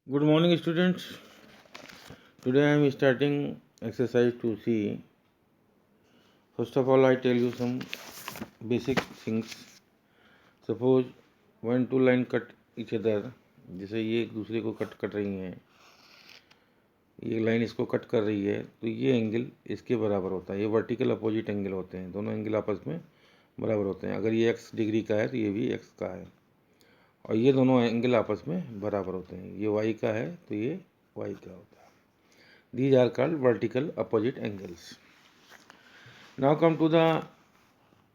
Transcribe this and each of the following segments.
Good morning, students. Today I am starting exercise 2C. First of all, I tell you some basic things. Suppose when two line cut each other, जैसे ये एक दूसरे को cut रही हैं, ये line इसको कट कर रही है, तो ये एंगल इसके बराबर होता है। ये वर्टिकल अपोजिट एंगल होते हैं, दोनों एंगल आपस में बराबर होते हैं। अगर ये x डिग्री का है तो ये भी x का है, और ये दोनों एंगल आपस में बराबर होते हैं। ये y का है तो ये y का होता है। These are called vertical opposite angles. Now come to the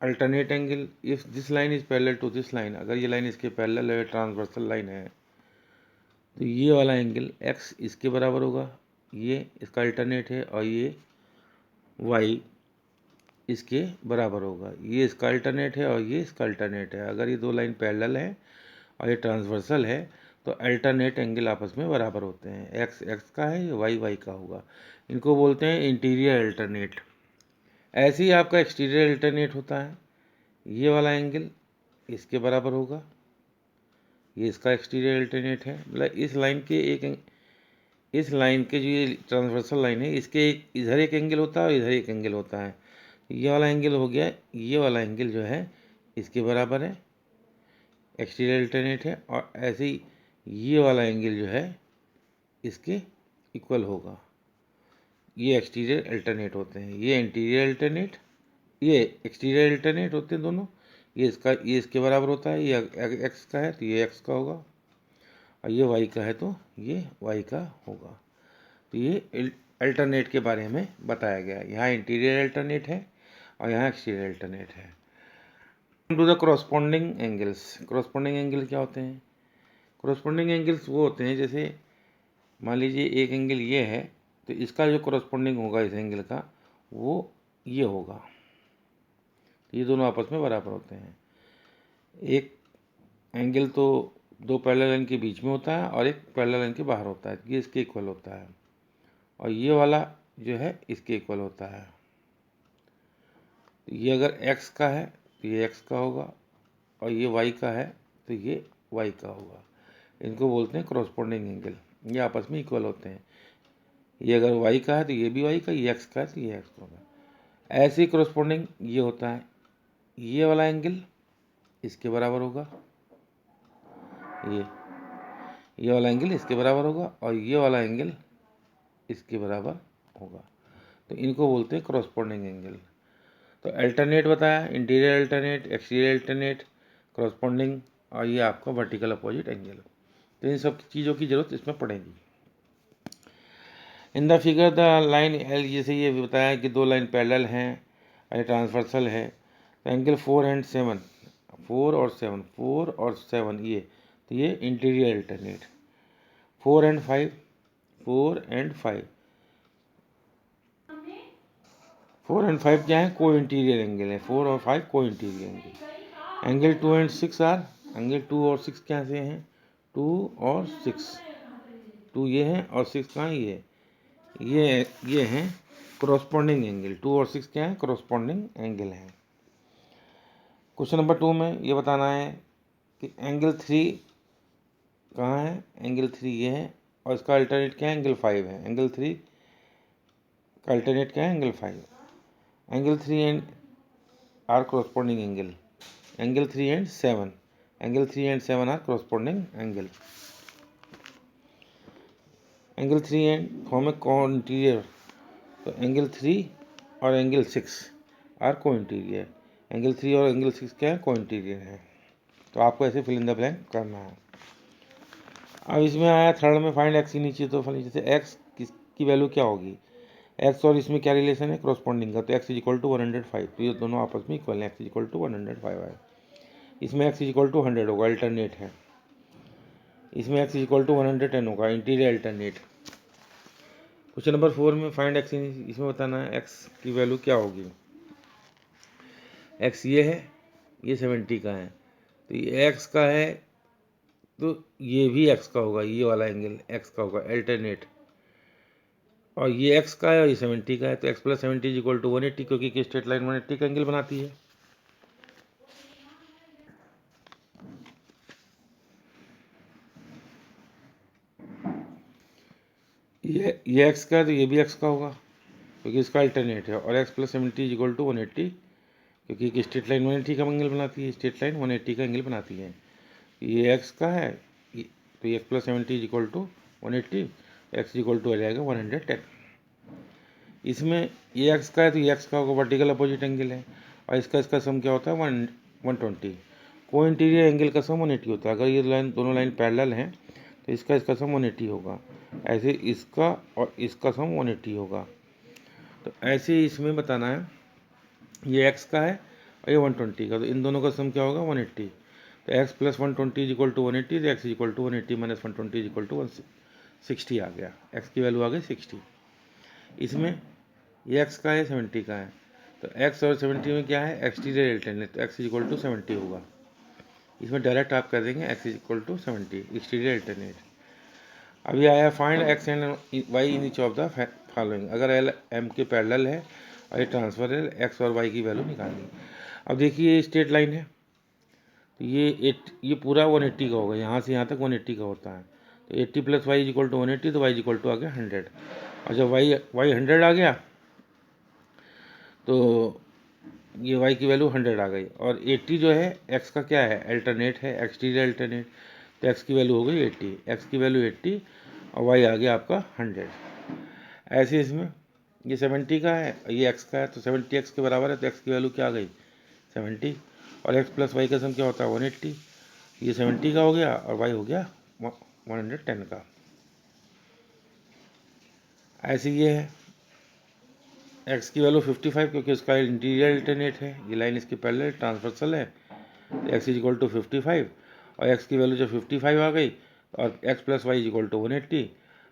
alternate angle. If this line is parallel to this line, अगर ये लाइन इसके पैरेलल है, ट्रांसवर्सल लाइन है, तो ये वाला एंगल x इसके बराबर होगा, ये इसका अल्टरनेट है, और ये y इसके बराबर होगा। ये इसका अल्टरनेट है और ये इसका अल्टरनेट है। अगर ये दो लाइन पैरेलल है और ये ट्रांसवर्सल है तो अल्टरनेट एंगल आपस में बराबर होते हैं। एक्स एक्स का है, वाई वाई का होगा। इनको बोलते हैं इंटीरियर अल्टरनेट। ऐसे ही आपका एक्सटीरियर अल्टरनेट होता है। ये वाला एंगल इसके बराबर होगा, ये इसका एक्सटीरियर अल्टरनेट है। मतलब इस लाइन के जो ये ट्रांसवर्सल लाइन है, इसके इधर एक एंगल होता है और इधर एक एंगल होता है। ये वाला एंगल हो गया, ये वाला एंगल जो है इसके बराबर है, एक्सटीरियर अल्टरनेट है। और ऐसे ही ये वाला एंगल जो है इसके इक्वल होगा। ये एक्सटीरियर अल्टरनेट होते हैं, ये इंटीरियर अल्टरनेट, ये एक्सटीरियर अल्टरनेट होते हैं दोनों। ये इसके बराबर होता है, ये एक्स का है तो ये एक्स का होगा, और ये वाई का है तो ये वाई का होगा। तो ये अल्टरनेट के बारे में बताया गया है। यहाँ इंटीरियर अल्टरनेट है और यहाँ एक्सटीरियर अल्टरनेट है। To the corresponding angles. Corresponding angle क्या होते हैं? कॉरस्पॉन्डिंग एंगल्स वो होते हैं, जैसे मान लीजिए एक एंगल ये है तो इसका जो कॉरस्पॉन्डिंग होगा इस एंगल का वो ये होगा। ये दोनों आपस में बराबर होते हैं। एक एंगल तो दो पैरेलल लाइन के बीच में होता है और एक पैरेलल लाइन के बाहर होता है, ये इसके इक्वल होता है। और ये वाला जो है इसके इक्वल होता है। तो ये अगर x का है तो ये x का होगा, और ये y का है तो ये y का होगा। इनको बोलते हैं कॉरस्पॉन्डिंग एंगल। ये आपस में इक्वल होते हैं। ये अगर y का है तो ये भी y का, ये x का है तो ये x का होगा। ऐसे ही कॉरस्पॉन्डिंग ये होता है, ये वाला एंगल इसके बराबर होगा, ये वाला एंगल इसके बराबर होगा, और ये वाला एंगल इसके बराबर होगा। तो इनको बोलते हैं कॉरस्पॉन्डिंग एंगल। तो अल्टरनेट बताया, interior alternate, exterior alternate, corresponding, और ये आपका वर्टिकल अपोजिट एंगल। तो इन सब चीज़ों की ज़रूरत इसमें पड़ेगी। इन the figure the line L, जैसे ये बताया कि दो लाइन पैरेलल हैं और ट्रांसवर्सल है, तो एंगल 4 और 7, 4 और 7 ये, तो ये इंटीरियर अल्टरनेट। 4 और 5, 4 और 5, 4 और 5 क्या है? को इंटीरियर एंगल है। 4 और 5 को इंटीरियर एंगल। एंगल 2 और 6 आर, एंगल 2 और 6 क्या से हैं? 2 और 6, 2 ये हैं और 6 कहाँ? ये हैं कॉरस्पॉन्डिंग एंगल। 2 और 6 क्या है? कॉरस्पॉन्डिंग एंगल है। क्वेश्चन नंबर 2 में ये बताना है कि एंगल 3 कहाँ है? एंगल 3 ये है, और इसका अल्टरनेट क्या है? एंगल 5 है। एंगल 3 का अल्टरनेट क्या है? Angle 5। Angle 3 and are corresponding angle. Angle 3 and 7, angle 3 and 7 are corresponding angle. Angle 3 and form a co interior, तो एंगल 3 और angle 6 are co interior. Angle 3 और एंगल 6 क्या है? को इंटीरियर है। तो आपको ऐसे फिल इन द ब्लैंक करना है। अब इसमें आया थर्ड में फाइंड एक्स के नीचे, तो जैसे एक्स की वैल्यू क्या होगी? एक्स और इसमें क्या रिलेशन है? कॉरस्पॉन्डिंग का। तो एक्स इज इक्वल टू 105, तो ये दोनों आपस में इक्वल है। एक्स इज इक्वल टू 105 है। इसमें एक्स इज इक्वल टू 100 होगा, अल्टरनेट है। इसमें एक्स इज इक्वल टू 110 होगा, इंटीरियर अल्टरनेट। क्वेश्चन नंबर 4 में फाइंड एक्स, इसमें बताना है एक्स की वैल्यू क्या होगी। एक्स ये है, ये 70 का है, तो ये एक्स का है तो ये भी एक्स का होगा, ये वाला एंगल एक्स का होगा, अल्टरनेट। और ये एक्स का है और ये 70 का है, तो x plus 70 is equal to 180, क्योंकि स्ट्रेट लाइन 180 का एंगल बनाती है। ये एक्स का है तो ये भी एक्स का होगा क्योंकि इसका अल्टरनेट है, और x plus 70 is equal to 180, क्योंकि एक स्ट्रेट लाइन 180 का एंगल बनाती है, स्ट्रेट लाइन 180 का एंगल बनाती है। ये एक्स का है तो x plus 70 is equal to 180, X equal to आ जाएगा 110। इसमें ये एक्स का है तो ये एक्स का होगा, वर्टिकल अपोजिट एंगल है, और इसका सम क्या होता है 120। को इंटीरियर एंगल का सम 180 होता है। अगर ये लाइन दोनों लाइन पैरेलल हैं तो इसका सम 180 होगा, ऐसे इसका और इसका सम 180 होगा। तो ऐसे ही इसमें बताना है, ये एक्स का है और ये 120 का, तो इन दोनों का सम क्या होगा 180। तो x plus 120 is equal to 180, तो x is equal to 180 minus 120 is equal to 160 आ गया, एक्स की वैल्यू आ गई 60। इसमें ये एक्स का है 70 का है, तो एक्स और 70 में क्या है एक्सटीरियर अल्टरनेट, तो एक्स इज इक्वल टू 70 होगा। इसमें डायरेक्ट आप कर देंगे x is equal to 70 exterior alternate. अभी आया find x and y in each of the following. अगर एल एम के पैरेलल है और ये ट्रांसफर है, एक्स और वाई की वैल्यू निकालनी। अब देखिए ये स्ट्रेट लाइन है, तो ये पूरा 180 का होगा, यहाँ से यहाँ तक 180 का होता है, तो 80 plus y is equal to 180, तो वाई इज इक्वल टू आ गया 100। और जब वाई 100 आ गया तो ये y की वैल्यू 100 आ गई, और 80 जो है x का क्या है अल्टरनेट है, एक्सटीरियर अल्टरनेट, तो x की वैल्यू हो गई 80, x की वैल्यू 80 और y आ गया आपका 100। ऐसे इसमें ये 70 का है, ये x का है, तो 70 x के बराबर है, तो x की वैल्यू क्या आ गई 70, और x प्लस वाई का सम क्या होता है 180। ये 70 का हो गया और y हो गया 110 का। ऐसे ये है x की वैल्यू 55, क्योंकि इसका इंटीरियर अल्टरनेट है, ये लाइन इसकी पैरेलल ट्रांसवर्सल है, तो x इज इक्वल टू 55, और x की वैल्यू जब 55 आ गई और x plus y is equal to 180,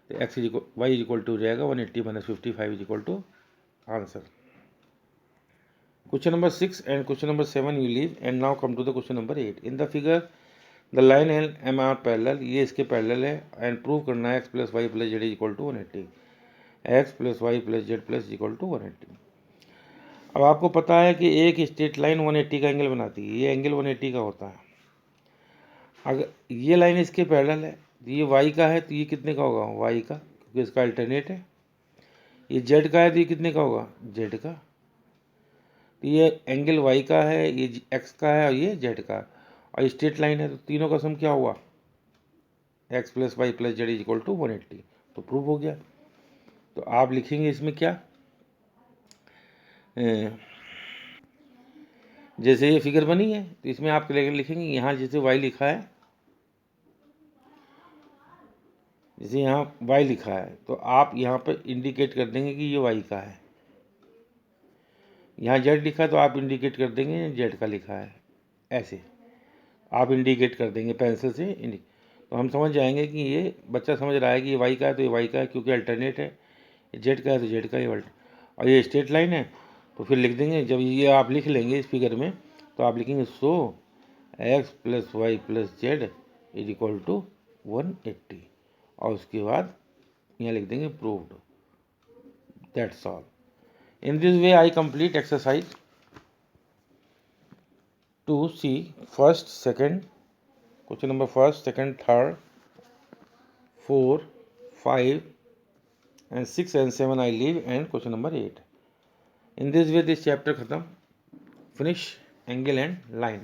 तो x is y is equal to रहेगा 180 minus 55 is equal to answer. Question number 6 and question number 7 you leave, and now come to the question number 8। In the figure the line and m are parallel, ये इसके parallel है, and prove करना है x plus Y plus Z is equal to 180, x plus Y plus z plus equal to 180। अब आपको पता है कि एक स्ट्रेट लाइन 180 का एंगल बनाती है, ये एंगल 180 का होता है। अगर ये लाइन इसके पैरेलल है, तो ये वाई का है तो ये कितने का होगा वाई का, क्योंकि इसका अल्टरनेट है। ये जेड का है तो ये कितने का होगा जेड का। तो ये एंगल वाई का है, ये एक्स का है और ये जेड का, और स्ट्रेट लाइन है, तो तीनों का सम क्या हुआ x plus Y plus Z is equal to 180, तो प्रूव हो गया। तो आप लिखेंगे इसमें क्या, जैसे ये फिगर बनी है तो इसमें आप लिखेंगे यहाँ जैसे y लिखा है, जैसे यहाँ y लिखा है तो आप यहाँ पर इंडिकेट कर देंगे कि ये y का है। यहाँ z लिखा है तो आप इंडिकेट कर देंगे z का लिखा है, ऐसे आप इंडिकेट कर देंगे पेंसिल से तो हम समझ जाएंगे कि ये बच्चा समझ रहा है कि ये y का है तो ये y का है, क्योंकि अल्टरनेट है। z का है तो z का ही और ये स्ट्रेट लाइन है, तो फिर लिख देंगे। जब ये आप लिख लेंगे इस फिगर में तो आप लिखेंगे so X plus Y plus Z is equal to 180, और उसके बाद यहाँ लिख देंगे proved. That's all. In this way I complete exercise two C first second question number first second third 4 5 and 6 and 7 I leave, and question number 8. In this way this chapter khatam, finish angle and line.